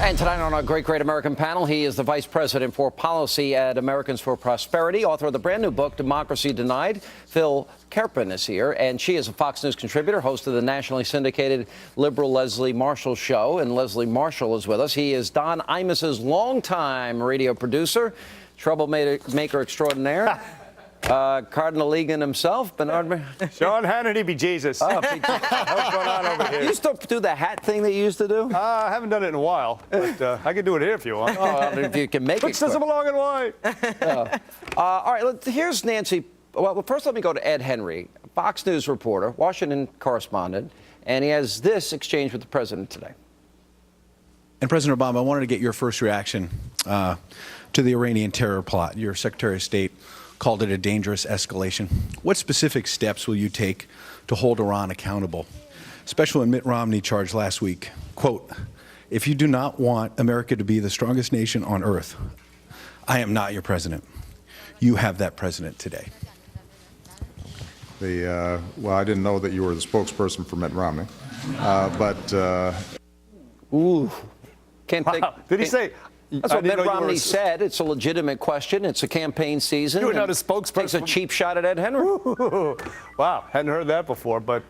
And tonight on our Great American panel, he is the Vice President for Policy at Americans for Prosperity, author of the brand new book, Democracy Denied. Phil Kerpen is here, and she is a Fox News contributor, host of the nationally syndicated liberal Leslie Marshall Show, and Leslie Marshall is with us. He is Don Imus's longtime radio producer, troublemaker extraordinaire. Cardinal Egan himself, Bernard. Sean Hannity be Jesus. Oh, What's going on over here? You still do the hat thing that you used to do? I haven't done it in a while, but I can do it here if you want. Oh, I don't know if you can make it. Which doesn't belong in white. All right, here's Nancy. Well, first let me go to Ed Henry, Fox News reporter, Washington correspondent, and he has this exchange with the president today. And President Obama, I wanted to get your first reaction to the Iranian terror plot. Your Secretary of State called it a dangerous escalation. What specific steps will you take to hold Iran accountable? Especially when Mitt Romney charged last week, quote, "If you do not want America to be the strongest nation on earth, I am not your president. You have that president today." Well, I didn't know that you were the spokesperson for Mitt Romney, Ooh. Can't take. Did he say? That's what Mitt Romney said. It's a legitimate question. It's a campaign season. You were not a spokesperson. Takes a cheap shot at Ed Henry. Wow, hadn't heard that before. But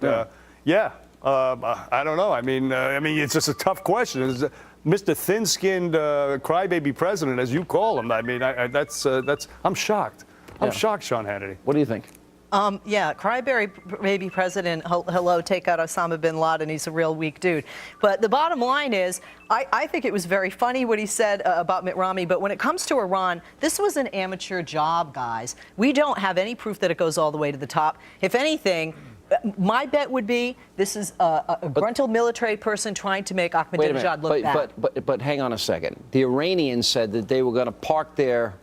yeah, I don't know. I mean, it's just a tough question. Is Mr. Thin-skinned crybaby president, as you call him? I mean, that's. I'm shocked. I'm shocked, Sean Hannity. What do you think? Yeah, crybaby president, hello, take out Osama bin Laden. He's a real weak dude. But the bottom line is, I think it was very funny what he said about Mitt Romney. But when it comes to Iran, this was an amateur job, guys. We don't have any proof that it goes all the way to the top. If anything, my bet would be this is a gruntled military person trying to make Ahmadinejad look bad. But hang on a second. The Iranians said that they were going to park their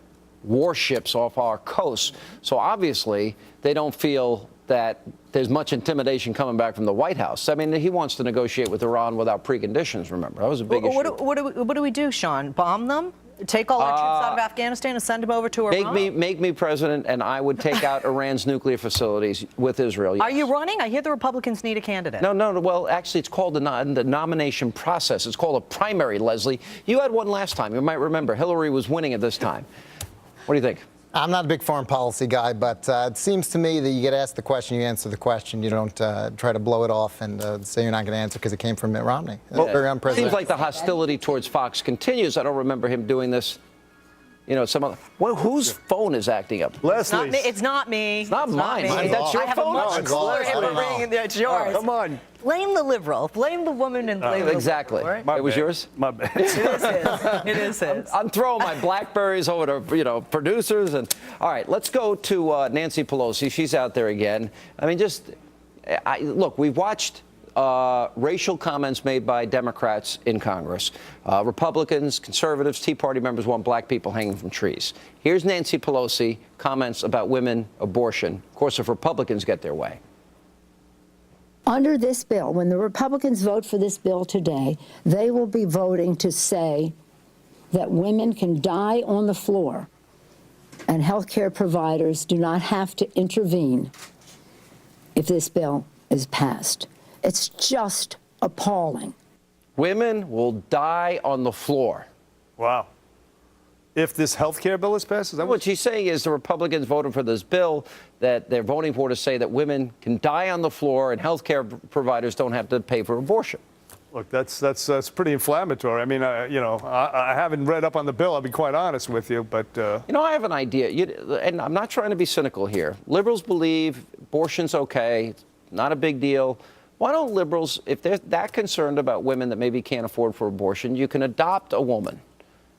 warships off our coast. So obviously, they don't feel that there's much intimidation coming back from the White House. I mean, he wants to negotiate with Iran without preconditions, remember. That was a big issue. What do we do, Sean? Bomb them? Take all our troops out of Afghanistan and send them over to Iran? Make me president, and I would take out Iran's nuclear facilities with Israel. Yes. Are you running? I hear the Republicans need a candidate. No. Well, actually, it's called the nomination process. It's called a primary, Leslie. You had one last time. You might remember. Hillary was winning at this time. What do you think? I'm not a big foreign policy guy, but it seems to me that you get asked the question, you answer the question. You don't try to blow it off and say you're not going to answer because it came from Mitt Romney. Well, it seems like the hostility towards Fox continues. I don't remember him doing this. You know, whose phone is acting up? Leslie's. It's not me. It's not mine. That's your I have a phone? much cooler ring. It's yours. Come on. Blame the liberal. Blame the woman and blame the exactly. liberal. Right? It was yours? My bad. It is his. It is his. I'm throwing my Blackberries over to, producers. And all right, let's go to Nancy Pelosi. She's out there again. I mean, look, we've watched racial comments made by Democrats in Congress. Republicans, conservatives, Tea Party members want black people hanging from trees. Here's Nancy Pelosi comments about women abortion. Of course, if Republicans get their way. Under this bill, when the Republicans vote for this bill today, they will be voting to say that women can die on the floor and health care providers do not have to intervene if this bill is passed. It's just appalling. Women will die on the floor. Wow. If this health care bill is passed? Is that what she's saying is the Republicans voted for this bill that they're voting for to say that women can die on the floor and health care providers don't have to pay for abortion. Look, that's pretty inflammatory. I mean, I haven't read up on the bill, I'll be quite honest with you, but... I have an idea, and I'm not trying to be cynical here. Liberals believe abortion's okay, it's not a big deal. Why don't liberals, if they're that concerned about women that maybe can't afford for abortion, you can adopt a woman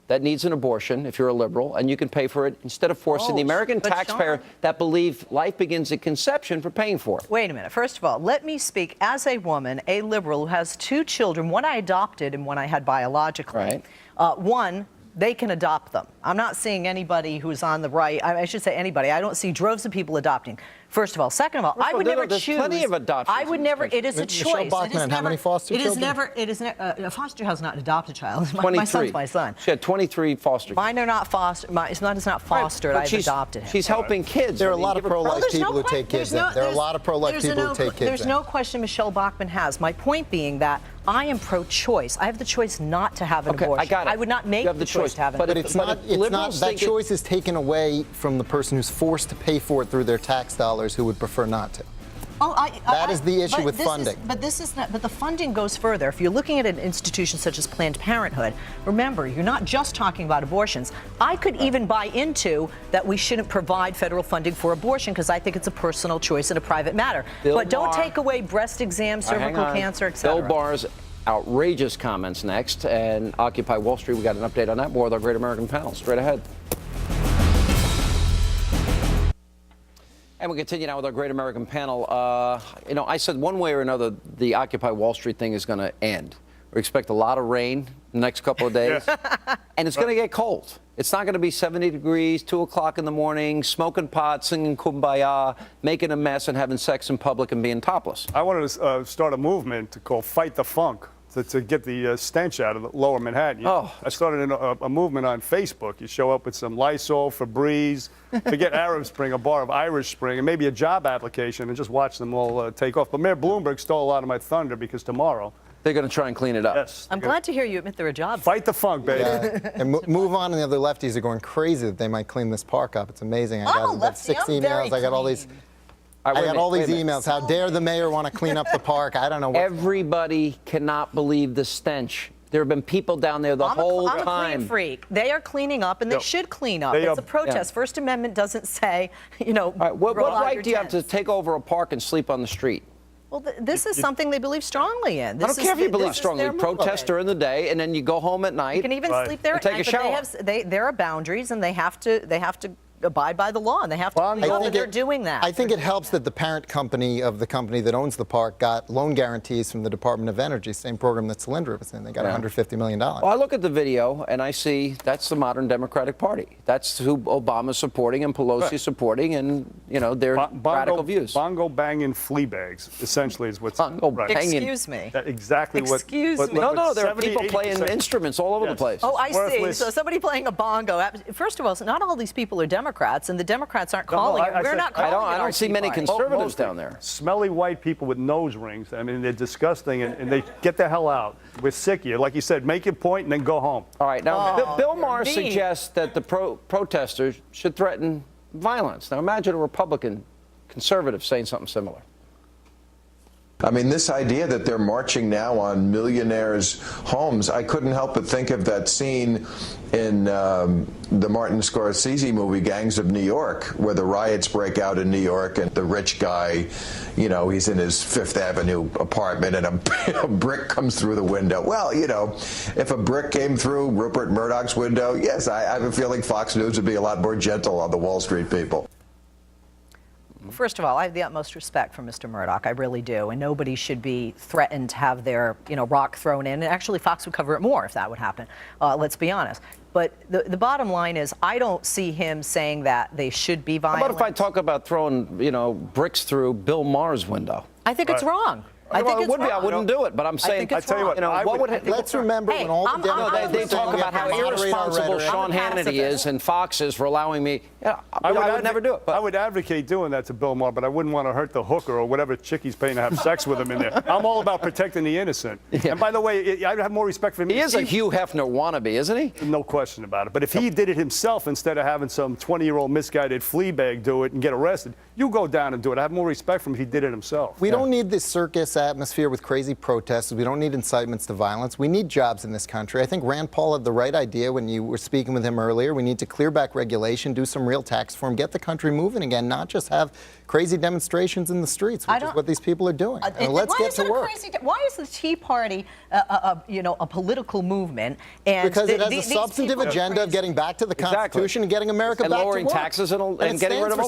that needs an abortion, if you're a liberal, and you can pay for it instead of forcing the American taxpayer that believe life begins at conception for paying for it. Wait a minute. First of all, let me speak as a woman, a liberal who has two children, one I adopted and one I had biologically. Right. One, they can adopt them. I'm not seeing anybody who's on the right. I should say anybody. I don't see droves of people adopting. First of all. Second of all, I would never choose. There's plenty of adoptions. I would never. It is a choice. Michelle Bachmann, how many foster children? It is never. A foster child is not an adopted child. 23. My son's my son. She had 23 foster kids. Mine are not foster. My son is not fostered. I've adopted him. She's helping kids. There are a lot of pro-life people who take kids in. There are a lot of pro-life people who take kids in. There's no question Michelle Bachmann has. My point being that I am pro-choice. I have the choice not to have an Okay, abortion. I got it. I would not make You have the choice to have an but abortion. But it's not. if It's not. liberals That think it- choice is taken away from the person who's forced to pay for it through their tax dollars, who would prefer not to. That is the issue with funding. But this is not. But the funding goes further. If you're looking at an institution such as Planned Parenthood, remember, you're not just talking about abortions. I could even buy into that we shouldn't provide federal funding for abortion because I think it's a personal choice and a private matter. Bill But don't Maher- take away breast exams, cervical cancer, etc. Bill Barr's outrageous comments next, and Occupy Wall Street. We got an update on that. More with our Great American Panel straight ahead. And we continue now with our Great American Panel. I said one way or another, the Occupy Wall Street thing is going to end. We expect a lot of rain the next couple of days, and it's going to get cold. It's not going to be 70 degrees, 2 o'clock in the morning, smoking pot, singing Kumbaya, making a mess, and having sex in public and being topless. I wanted to start a movement called Fight the Funk to get the stench out of the lower Manhattan. I started a movement on Facebook. You show up with some Lysol, Febreze, forget Arab Spring, a bar of Irish Spring, and maybe a job application, and just watch them all take off. But Mayor Bloomberg stole a lot of my thunder because tomorrow they're going to try and clean it up. Yes. I'm glad to hear you admit there are jobs. Fight the funk, baby. Yeah. And move on, and the other lefties are going crazy that they might clean this park up. It's amazing. I got about 6 emails. I got all these. I got all these emails. How dare the mayor want to clean up the park? I don't know. Everybody cannot believe the stench. There have been people down there the whole time. I'm a clean freak. They are cleaning up, and they should clean up. It's a protest. First Amendment doesn't say, All right, what right do you have to take over a park and sleep on the street? Well, this is something they believe strongly in. I don't care if you believe strongly. Protest during the day, and then you go home at night. You can even sleep there at take night, a shower. but there are boundaries, and they have to abide by the law, and they have to clean up, and they're doing that. I think it helps that the parent company of the company that owns the park got loan guarantees from the Department of Energy, same program that Solyndra was in. They got $150 million. Well, I look at the video, and I see that's the modern Democratic Party. That's who Obama's supporting and Pelosi's supporting, and, their radical views. Bongo banging flea bags, essentially, is what's... Bongo banging. Excuse me. Exactly what... Excuse me. No, there are people playing instruments all over the place. Oh, I see. So somebody playing a bongo. First of all, not all these people are Democrats, and the Democrats aren't calling it. We're not calling it. I don't see many conservatives down there. Smelly white people with nose rings. I mean, they're disgusting, and they get the hell out. We're sick of you. Like you said, make your point and then go home. All right. Now, Bill Maher suggests that the protesters should threaten violence. Now, imagine a Republican conservative saying something similar. I mean, this idea that they're marching now on millionaires' homes, I couldn't help but think of that scene in the Martin Scorsese movie, Gangs of New York, where the riots break out in New York and the rich guy, he's in his Fifth Avenue apartment and a brick comes through the window. Well, if a brick came through Rupert Murdoch's window, yes, I have a feeling Fox News would be a lot more gentle on the Wall Street people. First of all, I have the utmost respect for Mr. Murdoch. I really do. And nobody should be threatened to have their, rock thrown in. And actually, Fox would cover it more if that would happen. Let's be honest. But the bottom line is, I don't see him saying that they should be violent. How about if I talk about throwing, bricks through Bill Maher's window? I think it's wrong. I think it would be. I wouldn't do it, but I'm saying. I tell you what. Let's remember when all the Democrats they talk about how irresponsible Sean Hannity is and Fox is for allowing me. I would never do it. I would advocate doing that to Bill Maher, but I wouldn't want to hurt the hooker or whatever chick he's paying to have sex with him in there. I'm all about protecting the innocent. And by the way, I have more respect for him. He is a Hugh Hefner wannabe, isn't he? No question about it. But if he did it himself instead of having some 20-year-old misguided fleabag do it and get arrested, you go down and do it. I have more respect for him if he did it himself. We don't need this circus atmosphere with crazy protests. We don't need incitements to violence. We need jobs in this country. I think Rand Paul had the right idea when you were speaking with him earlier. We need to clear back regulation, do some real tax reform, get the country moving again, not just have crazy demonstrations in the streets, which is what these people are doing. Let's get to work. Why is the Tea Party, a political movement? And because it has a substantive agenda of getting back to the Constitution and getting America back to work. And lowering taxes and getting rid of